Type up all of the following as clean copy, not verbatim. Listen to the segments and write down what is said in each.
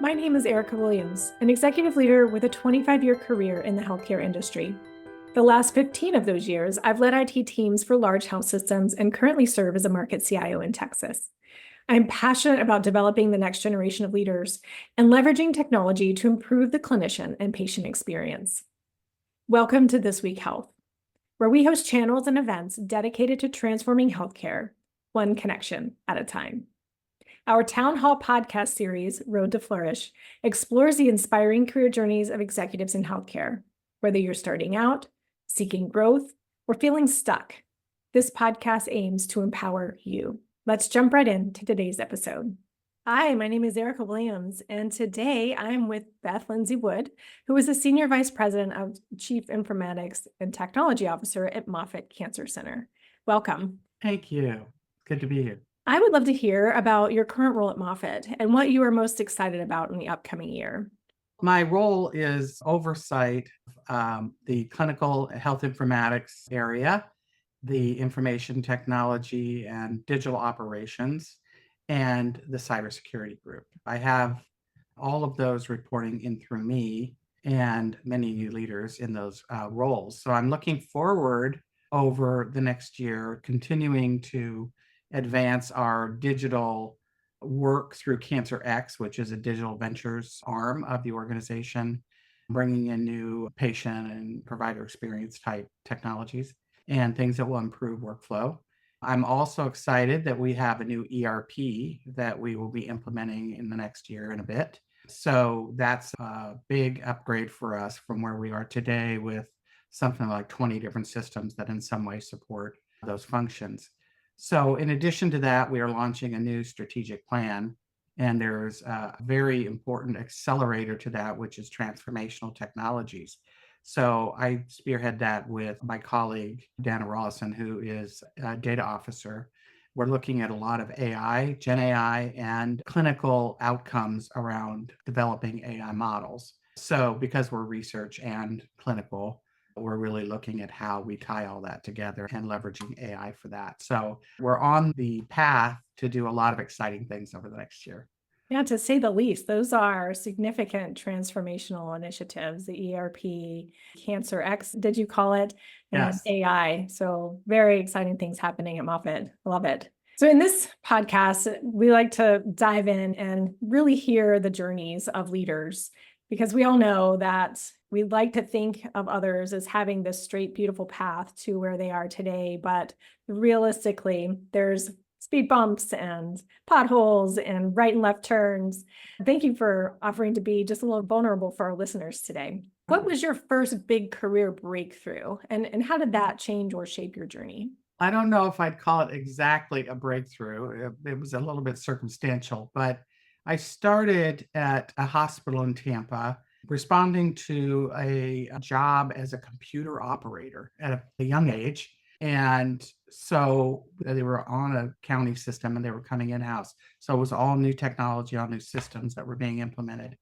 My name is Erica Williams, an executive leader with a 25-year career in the healthcare industry. The last 15 of those years, I've led IT teams for large health systems and currently serve as a market CIO in Texas. I'm passionate about developing the next generation of leaders and leveraging technology to improve the clinician and patient experience. Welcome to This Week Health, where we host channels and events dedicated to transforming healthcare, one connection at a time. Our Town Hall podcast series, Road to Flourish, explores the inspiring career journeys of executives in healthcare. Whether you're starting out, seeking growth, or feeling stuck, this podcast aims to empower you. Let's jump right into today's episode. Hi, my name is Erica Williams, and today I'm with Beth Lindsay Wood, who is the Senior Vice President of Chief Informatics and Technology Officer at Moffitt Cancer Center. Welcome. Thank you. Good to be here. I would love to hear about your current role at Moffitt and what you are most excited about in the upcoming year. My role is oversight of the clinical health informatics area, the information technology and digital operations, and the cybersecurity group. I have all of those reporting in through me and many new leaders in those roles. So I'm looking forward over the next year, continuing to advance our digital work through CancerX, which is a digital ventures arm of the organization, bringing in new patient and provider experience type technologies and things that will improve workflow. I'm also excited that we have a new ERP that we will be implementing in the next year and a bit. So that's a big upgrade for us from where we are today with something like 20 different systems that in some way support those functions. So in addition to that, we are launching a new strategic plan, and there's a very important accelerator to that, which is transformational technologies. So I spearhead that with my colleague, Dana Rawlison, who is a data officer. We're looking at a lot of AI, Gen AI, and clinical outcomes around developing AI models. So because we're research and clinical, we're really looking at how we tie all that together and leveraging AI for that. So we're on the path to do a lot of exciting things over the next year. Yeah, to say the least, those are significant transformational initiatives, the ERP, CancerX, did you call it? And Yes. AI. So very exciting things happening at Moffitt. Love it. So in this podcast, we like to dive in and really hear the journeys of leaders, because we all know that we like to think of others as having this straight, beautiful path to where they are today. But realistically, there's speed bumps and potholes and right and left turns. Thank you for offering to be just a little vulnerable for our listeners today. What was your first big career breakthrough, and how did that change or shape your journey? I don't know if I'd call it exactly a breakthrough. It was a little bit circumstantial, but I started at a hospital in Tampa, responding to a job as a computer operator at a young age. And so they were on a county system and they were coming in-house. So it was all new technology, all new systems that were being implemented.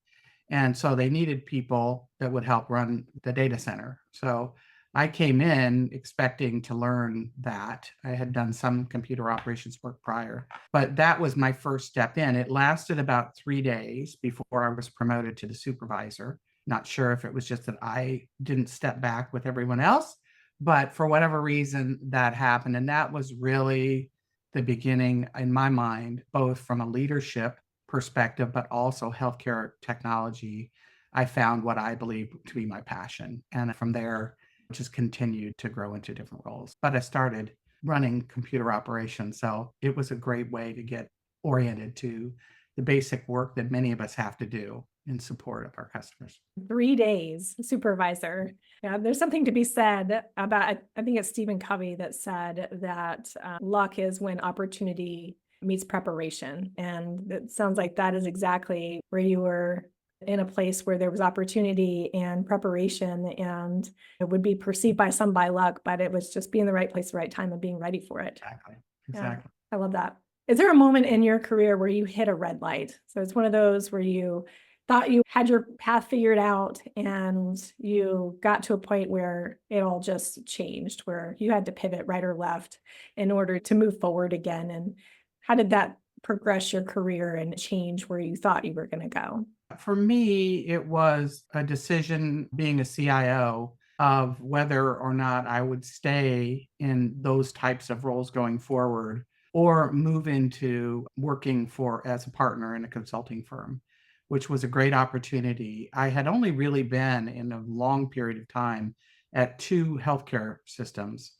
And so they needed people that would help run the data center. So I came in expecting to learn that. I had done some computer operations work prior, but that was my first step in. It lasted about 3 days before I was promoted to the supervisor. Not sure if it was just that I didn't step back with everyone else, but for whatever reason that happened. And that was really the beginning in my mind, both from a leadership perspective, but also healthcare technology. I found what I believe to be my passion. And from there, just continued to grow into different roles. But I started running computer operations. So it was a great way to get oriented to the basic work that many of us have to do in support of our customers. 3 days, supervisor. Yeah, there's something to be said about, I think it's Stephen Covey that said that luck is when opportunity meets preparation. And it sounds like that is exactly where you were, in a place where there was opportunity and preparation, and it would be perceived by some by luck, but it was just being in the right place, the right time, and being ready for it. Exactly. Yeah, I love that. Is there a moment in your career where you hit a red light? So it's one of those where you thought you had your path figured out and you got to a point where it all just changed, where you had to pivot right or left in order to move forward again. And how did that progress your career and change where you thought you were going to go? For me, it was a decision being a CIO of whether or not I would stay in those types of roles going forward or move into working for as a partner in a consulting firm, which was a great opportunity. I had only really been in a long period of time at two healthcare systems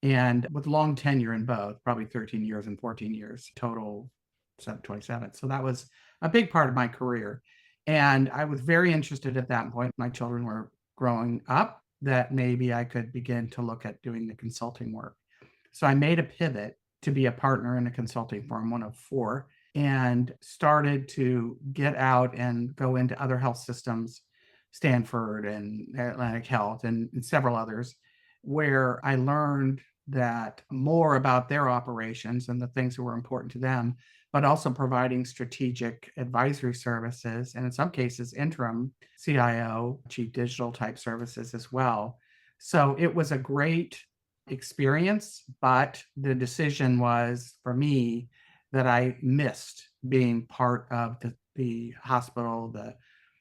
and with long tenure in both, probably 13 years and 14 years total, 27. So that was a big part of my career. And I was very interested at that point. My children were growing up that maybe I could begin to look at doing the consulting work. So I made a pivot to be a partner in a consulting firm, one of four, and started to get out and go into other health systems, Stanford and Atlantic Health and several others, where I learned that more about their operations and the things that were important to them, but also providing strategic advisory services and in some cases interim CIO, chief digital type services as well. So it was a great experience, but the decision was for me that I missed being part of the hospital,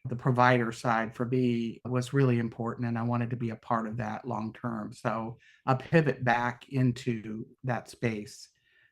the provider side for me was really important, and I wanted to be a part of that long term. So a pivot back into that space.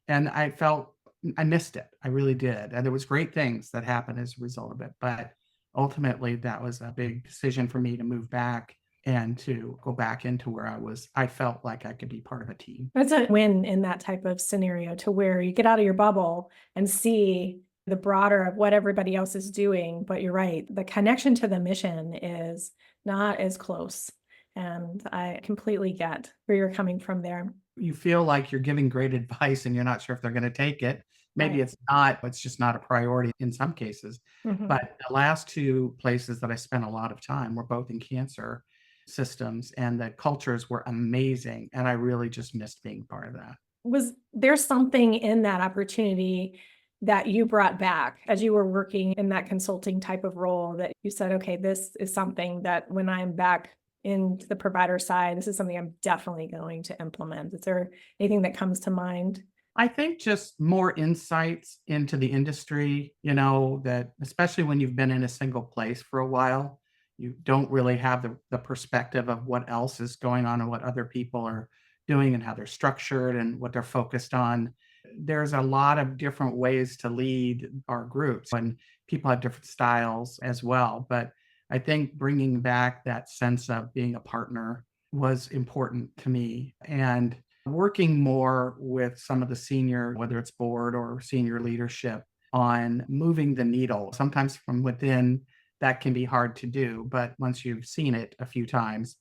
And I felt I missed it. I really did. And there was great things that happened as a result of it. But ultimately that was a big decision for me to move back and to go back into where I felt like I could be part of a team. That's a win in that type of scenario to where you get out of your bubble and see the broader of what everybody else is doing. But you're right, the connection to the mission is not as close. And I completely get where you're coming from there. You feel like you're giving great advice and you're not sure if they're going to take it. Maybe Right. it's just not a priority in some cases. Mhm. But the last two places that I spent a lot of time were both in cancer systems, and the cultures were amazing. And I really just missed being part of that. Was there something in that opportunity that you brought back as you were working in that consulting type of role that you said, okay, this is something that when I'm back in the provider side, this is something I'm definitely going to implement? Is there anything that comes to mind? I think just more insights into the industry, that especially when you've been in a single place for a while, you don't really have the perspective of what else is going on and what other people are doing and how they're structured and what they're focused on. There's a lot of different ways to lead our groups, and people have different styles as well. But I think bringing back that sense of being a partner was important to me. And working more with some of the senior, whether it's board or senior leadership, on moving the needle. Sometimes from within, that can be hard to do. But once you've seen it a few times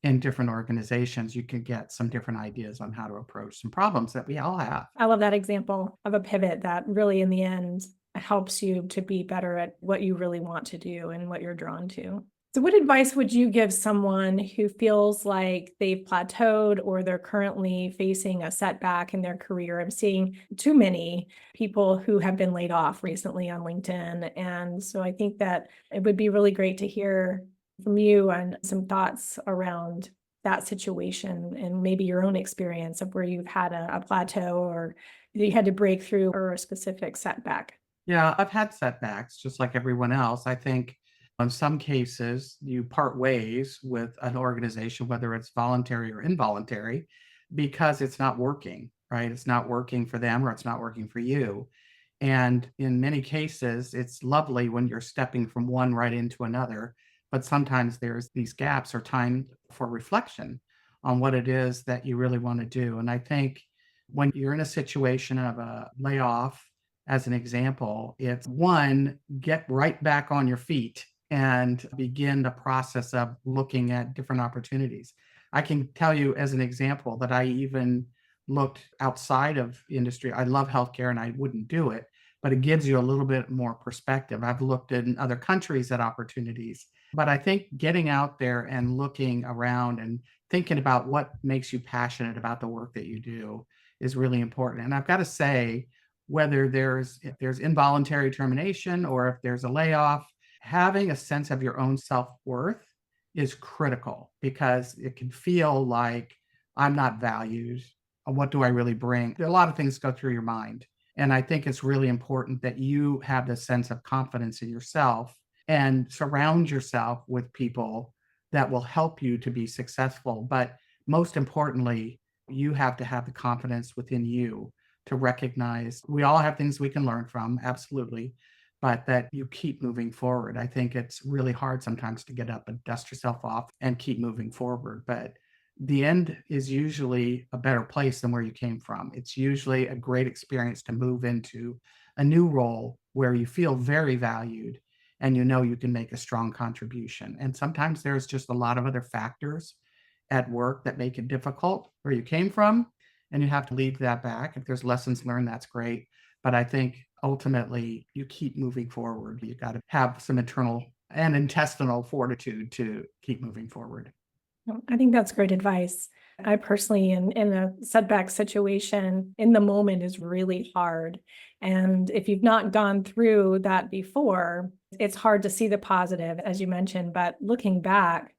in different organizations, you can get some different ideas on how to approach some problems that we all have. I love that example of a pivot that really, in the end, helps you to be better at what you really want to do and what you're drawn to. So, what advice would you give someone who feels like they've plateaued or they're currently facing a setback in their career? I'm seeing too many people who have been laid off recently on LinkedIn. And so I think that it would be really great to hear from you on some thoughts around that situation and maybe your own experience of where you've had a plateau or you had to break through or a specific setback. Yeah, I've had setbacks just like everyone else. I think in some cases you part ways with an organization, whether it's voluntary or involuntary, because it's not working, right? It's not working for them or it's not working for you. And in many cases, it's lovely when you're stepping from one right into another, but sometimes there's these gaps or time for reflection on what it is that you really want to do. And I think when you're in a situation of a layoff, as an example, it's one, get right back on your feet and begin the process of looking at different opportunities. I can tell you as an example that I even looked outside of industry. I love healthcare and I wouldn't do it, but it gives you a little bit more perspective. I've looked in other countries at opportunities, but I think getting out there and looking around and thinking about what makes you passionate about the work that you do is really important. And I've got to say, whether if there's involuntary termination or if there's a layoff, having a sense of your own self-worth is critical because it can feel like I'm not valued. What do I really bring? A lot of things go through your mind. And I think it's really important that you have this sense of confidence in yourself and surround yourself with people that will help you to be successful. But most importantly, you have to have the confidence within you to recognize we all have things we can learn from, absolutely, but that you keep moving forward. I think it's really hard sometimes to get up and dust yourself off and keep moving forward. But the end is usually a better place than where you came from. It's usually a great experience to move into a new role where you feel very valued and you know you can make a strong contribution. And sometimes there's just a lot of other factors at work that make it difficult where you came from, and you have to leave that back. If there's lessons learned, that's great. But I think ultimately you keep moving forward. You got to have some internal and intestinal fortitude to keep moving forward. I think that's great advice. I personally, in a setback situation, in the moment is really hard. And if you've not gone through that before, it's hard to see the positive, as you mentioned. But looking back,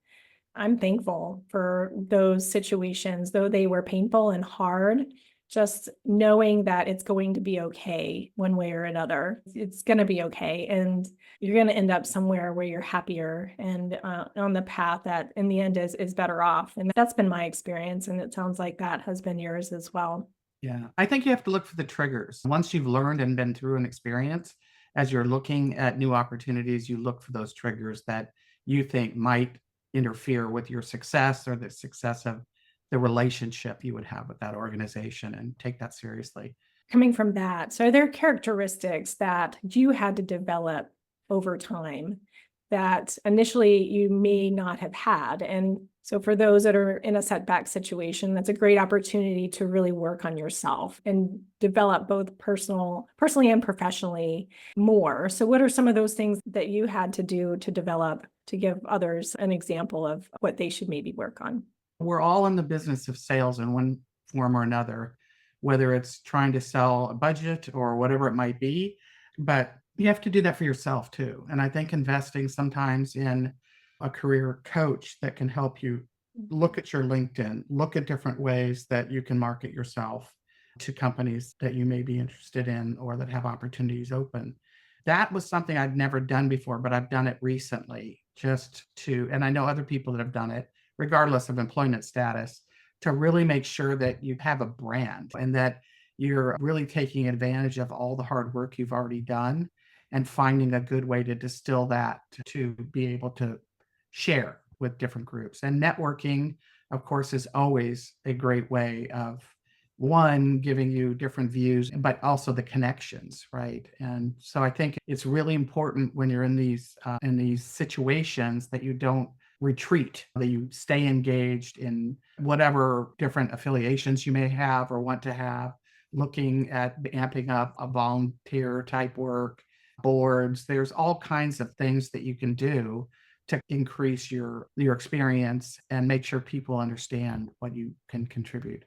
I'm thankful for those situations, though they were painful and hard. Just knowing that it's going to be okay one way or another. It's going to be okay. And you're going to end up somewhere where you're happier and on the path that in the end is better off. And that's been my experience. And it sounds like that has been yours as well. Yeah, I think you have to look for the triggers. Once you've learned and been through an experience, as you're looking at new opportunities, you look for those triggers that you think might interfere with your success or the success of the relationship you would have with that organization, and take that seriously. Coming from that, so are there characteristics that you had to develop over time that initially you may not have had? And so for those that are in a setback situation, that's a great opportunity to really work on yourself and develop both personally and professionally more. So what are some of those things that you had to do to develop to give others an example of what they should maybe work on? We're all in the business of sales in one form or another, whether it's trying to sell a budget or whatever it might be. But you have to do that for yourself too. And I think investing sometimes in a career coach that can help you look at your LinkedIn, look at different ways that you can market yourself to companies that you may be interested in or that have opportunities open. That was something I'd never done before, but I've done it recently and I know other people that have done it, regardless of employment status, to really make sure that you have a brand and that you're really taking advantage of all the hard work you've already done and finding a good way to distill that to be able to share with different groups. And networking, of course, is always a great way of one, giving you different views, but also the connections, right? And so I think it's really important when you're in these situations that you don't retreat, that you stay engaged in whatever different affiliations you may have or want to have, looking at amping up a volunteer type work, boards. There's all kinds of things that you can do to increase your experience and make sure people understand what you can contribute.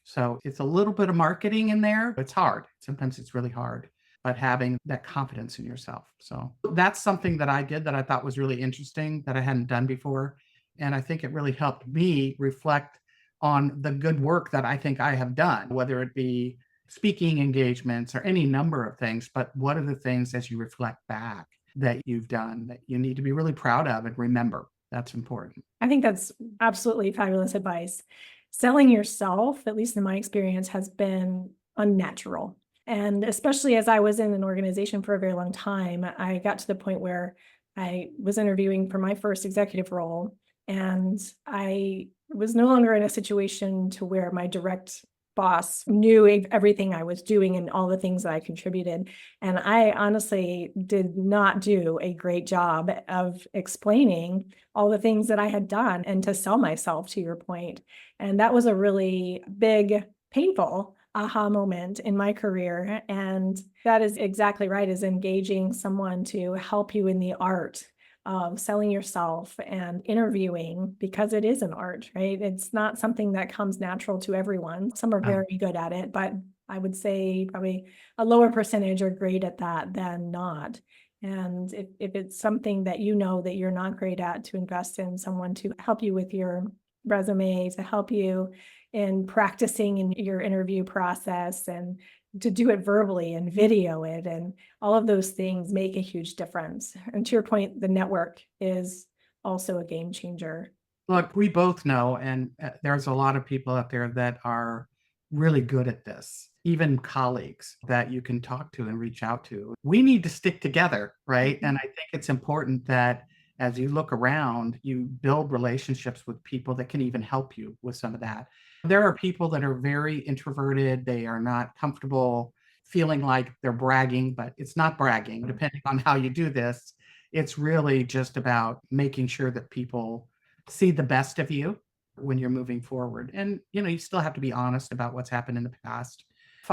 So it's a little bit of marketing in there. It's hard. Sometimes it's really hard, but having that confidence in yourself. So that's something that I did that I thought was really interesting that I hadn't done before. And I think it really helped me reflect on the good work that I think I have done, whether it be speaking engagements or any number of things. But what are the things as you reflect back that you've done that you need to be really proud of and remember? That's important. I think that's absolutely fabulous advice. Selling yourself, at least in my experience, has been unnatural. And especially as I was in an organization for a very long time, I got to the point where I was interviewing for my first executive role, and I was no longer in a situation to where my direct boss knew everything I was doing and all the things that I contributed. And I honestly did not do a great job of explaining all the things that I had done and to sell myself, to your point. And that was a really big, painful aha moment in my career. And that is exactly right, is engaging someone to help you in the art of selling yourself and interviewing, because it is an art, right? It's not something that comes natural to everyone. Some are very good at it, but I would say probably a lower percentage are great at that than not. And if it's something that you know that you're not great at, to invest in someone to help you with your resume, to help you in practicing in your interview process and to do it verbally and video it, and all of those things make a huge difference. And to your point, the network is also a game changer. Look, we both know, and there's a lot of people out there that are really good at this, even colleagues that you can talk to and reach out to. We need to stick together, right? And I think it's important that as you look around, you build relationships with people that can even help you with some of that. There are people that are very introverted, they are not comfortable feeling like they're bragging, but it's not bragging, depending on how you do this. It's really just about making sure that people see the best of you when you're moving forward. And, you still have to be honest about what's happened in the past.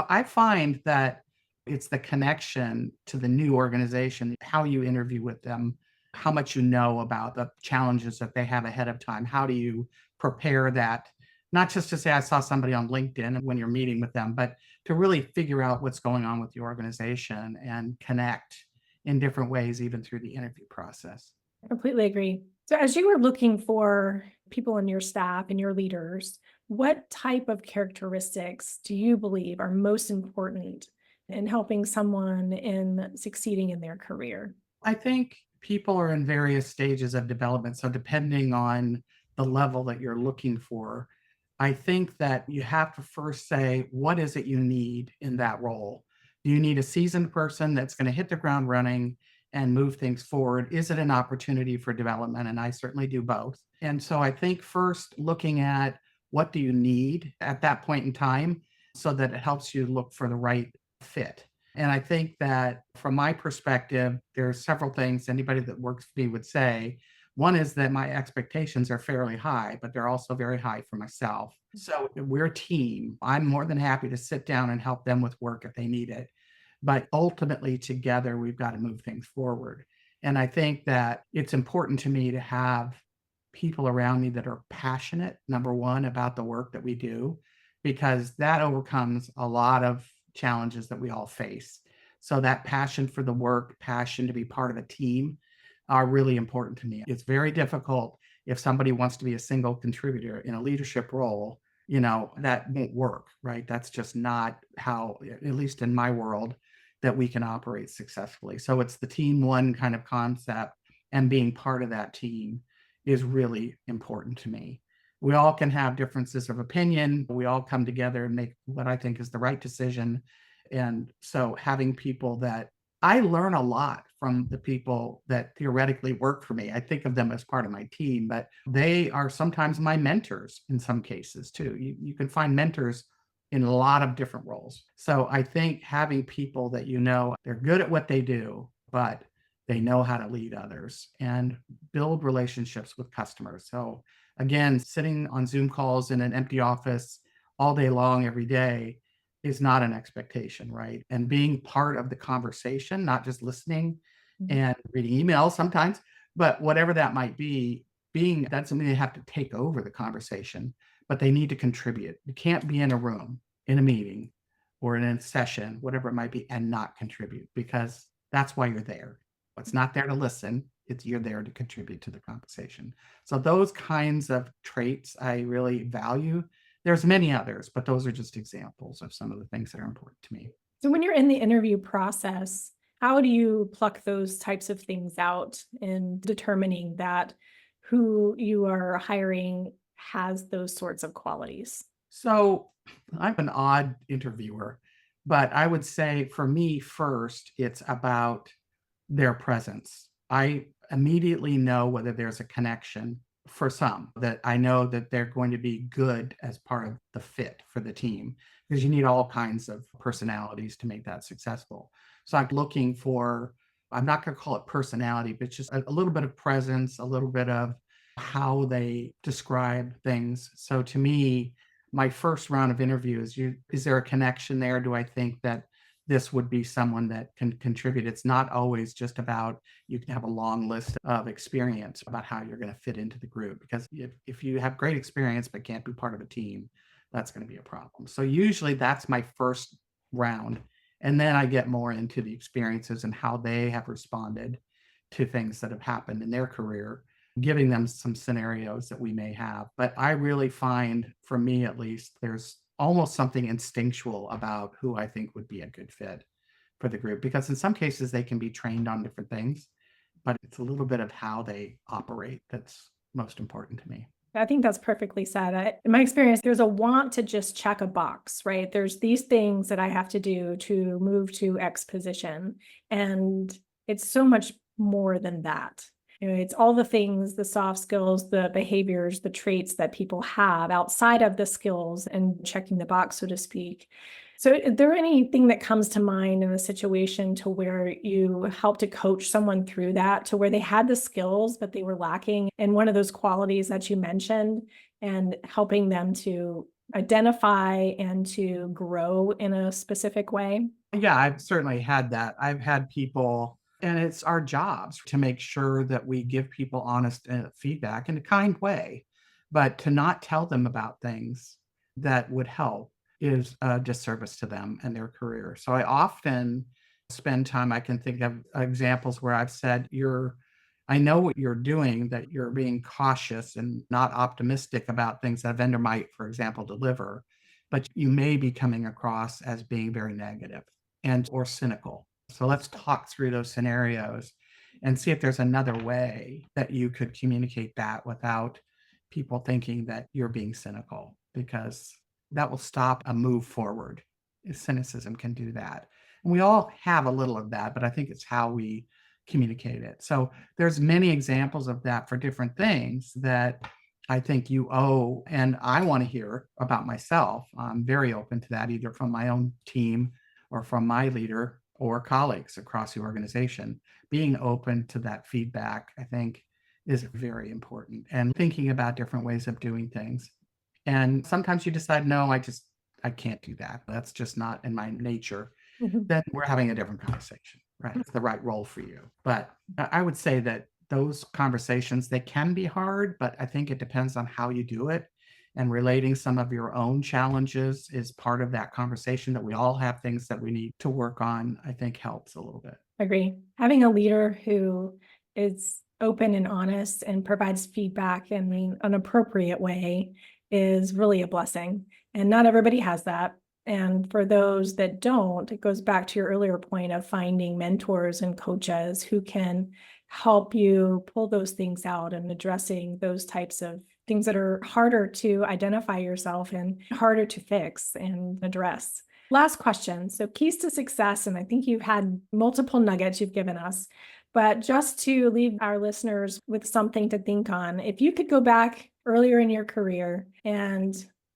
I find that it's the connection to the new organization, how you interview with them, how much you know about the challenges that they have ahead of time. How do you prepare that? Not just to say, I saw somebody on LinkedIn when you're meeting with them, but to really figure out what's going on with the organization and connect in different ways, even through the interview process. I completely agree. So, as you were looking for people in your staff and your leaders, what type of characteristics do you believe are most important in helping someone in succeeding in their career? I think people are in various stages of development. So, depending on the level that you're looking for, I think that you have to first say, what is it you need in that role? Do you need a seasoned person that's going to hit the ground running and move things forward? Is it an opportunity for development? And I certainly do both. And so, I think first looking at what do you need at that point in time so that it helps you look for the right fit. And I think that from my perspective, there are several things anybody that works for me would say. One is that my expectations are fairly high, but they're also very high for myself. So we're a team. I'm more than happy to sit down and help them with work if they need it. But ultimately, together, we've got to move things forward. And I think that it's important to me to have people around me that are passionate, number one, about the work that we do, because that overcomes a lot of challenges that we all face. So that passion for the work, passion to be part of a team are really important to me. It's very difficult if somebody wants to be a single contributor in a leadership role, that won't work, right? That's just not how, at least in my world, that we can operate successfully. So it's the team one kind of concept, and being part of that team is really important to me. We all can have differences of opinion. We all come together and make what I think is the right decision. And so having people that I learn a lot from the people that theoretically work for me. I think of them as part of my team, but they are sometimes my mentors in some cases too. You can find mentors in a lot of different roles. So I think having people that they're good at what they do, but they know how to lead others and build relationships with customers. So again, sitting on Zoom calls in an empty office all day long every day is not an expectation, right? And being part of the conversation, not just listening and reading emails sometimes, but whatever that might be, that's something they have to take over the conversation, but they need to contribute. You can't be in a room, in a meeting, or in a session, whatever it might be, and not contribute, because that's why you're there. It's not there to listen, you're there to contribute to the conversation. So those kinds of traits I really value. There's many others, but those are just examples of some of the things that are important to me. So, when you're in the interview process, how do you pluck those types of things out in determining that who you are hiring has those sorts of qualities? So I'm an odd interviewer, but I would say for me, first, it's about their presence. I immediately know whether there's a connection for some, that I know that they're going to be good as part of the fit for the team, because you need all kinds of personalities to make that successful. So I'm looking for, I'm not going to call it personality, but just a little bit of presence, a little bit of how they describe things. So to me, my first round of interviews, is there a connection there? Do I think that this would be someone that can contribute? It's not always just about, you can have a long list of experience about how you're going to fit into the group, because if you have great experience but can't be part of a team, that's going to be a problem. So usually that's my first round. And then I get more into the experiences and how they have responded to things that have happened in their career, giving them some scenarios that we may have. But I really find, for me at least, there's almost something instinctual about who I think would be a good fit for the group, because in some cases they can be trained on different things, but it's a little bit of how they operate that's most important to me. I think that's perfectly said. In my experience, there's a want to just check a box, right? There's these things that I have to do to move to X position. And it's so much more than that. It's all the things, the soft skills, the behaviors, the traits that people have outside of the skills and checking the box, so to speak. So is there anything that comes to mind in a situation to where you help to coach someone through that, to where they had the skills, but they were lacking in one of those qualities that you mentioned, and helping them to identify and to grow in a specific way? Yeah, I've certainly had that. I've had people, and it's our jobs to make sure that we give people honest feedback in a kind way, but to not tell them about things that would help is a disservice to them and their career. So I often spend time, I can think of examples where I've said, I know what you're doing, that you're being cautious and not optimistic about things that a vendor might, for example, deliver, but you may be coming across as being very negative and or cynical. So let's talk through those scenarios and see if there's another way that you could communicate that without people thinking that you're being cynical, because that will stop a move forward. Cynicism can do that. And we all have a little of that, but I think it's how we communicate it. So there's many examples of that for different things that I think you owe, and I want to hear about myself. I'm very open to that, either from my own team or from my leader or colleagues across the organization. Being open to that feedback, I think, is very important, and thinking about different ways of doing things. And sometimes you decide, no, I can't do that. That's just not in my nature. Mhm. Then we're having a different conversation, right? It's the right role for you. But I would say that those conversations, they can be hard, but I think it depends on how you do it. And relating some of your own challenges is part of that conversation, that we all have things that we need to work on, I think helps a little bit. Agree. Having a leader who is open and honest and provides feedback in an appropriate way is really a blessing. And not everybody has that. And for those that don't, it goes back to your earlier point of finding mentors and coaches who can help you pull those things out and addressing those types of things that are harder to identify yourself and harder to fix and address. Last question. So, keys to success, and I think you've had multiple nuggets you've given us, but just to leave our listeners with something to think on, if you could go back earlier in your career and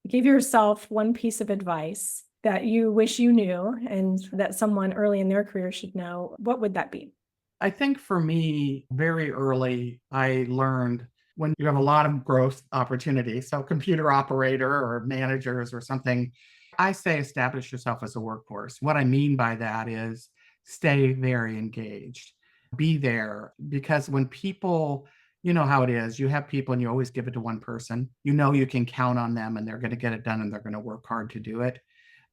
give yourself one piece of advice that you wish you knew and that someone early in their career should know, what would that be? I think for me, very early, I learned when you have a lot of growth opportunity, so computer operator or managers or something, I say establish yourself as a workforce. What I mean by that is stay very engaged, be there, because when people, you know how it is, you have people and you always give it to one person, you know you can count on them and they're going to get it done and they're going to work hard to do it.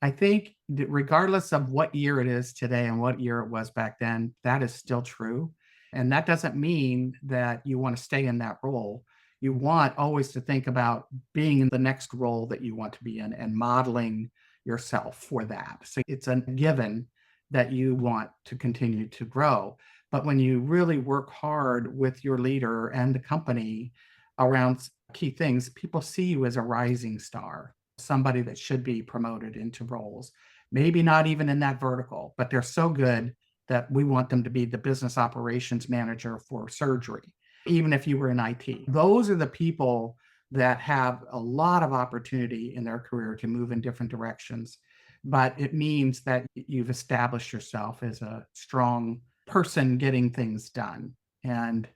I think that regardless of what year it is today and what year it was back then, that is still true. And that doesn't mean that you want to stay in that role. You want always to think about being in the next role that you want to be in and modeling yourself for that. So it's a given that you want to continue to grow. But when you really work hard with your leader and the company around key things, people see you as a rising star, somebody that should be promoted into roles. Maybe not even in that vertical, but they're so good that we want them to be the business operations manager for surgery, even if you were in IT. Those are the people that have a lot of opportunity in their career to move in different directions. But it means that you've established yourself as a strong person getting things done. And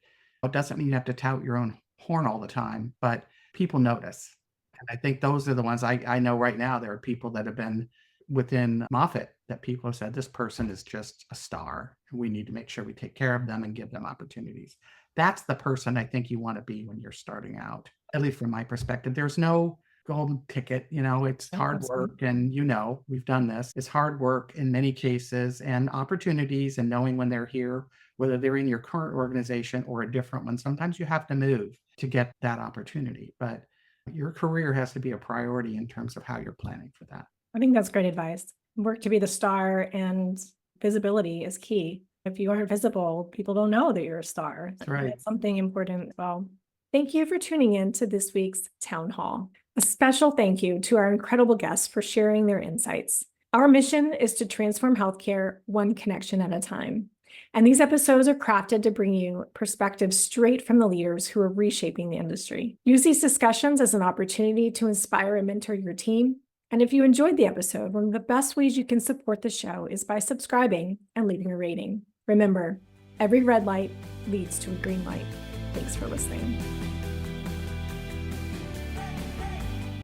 it doesn't mean you have to tout your own horn all the time, but people notice. And I think those are the ones I know right now. There are people that have been within Moffitt that people have said, this person is just a star. We need to make sure we take care of them and give them opportunities. That's the person I think you want to be when you're starting out, at least from my perspective. There's no golden ticket, it's hard work. And we've done this. It's hard work in many cases and opportunities and knowing when they're here, whether they're in your current organization or a different one. Sometimes you have to move to get that opportunity. But Your career has to be a priority in terms of how you're planning for that. I think that's great advice. Work to be the star, and visibility is key. If you aren't visible, people don't know that you're a star. That's right. That's something important as well. Thank you for tuning in to this week's Town Hall. A special thank you to our incredible guests for sharing their insights. Our mission is to transform healthcare one connection at a time. And these episodes are crafted to bring you perspectives straight from the leaders who are reshaping the industry. Use these discussions as an opportunity to inspire and mentor your team. And if you enjoyed the episode, one of the best ways you can support the show is by subscribing and leaving a rating. Remember, every red light leads to a green light. Thanks for listening.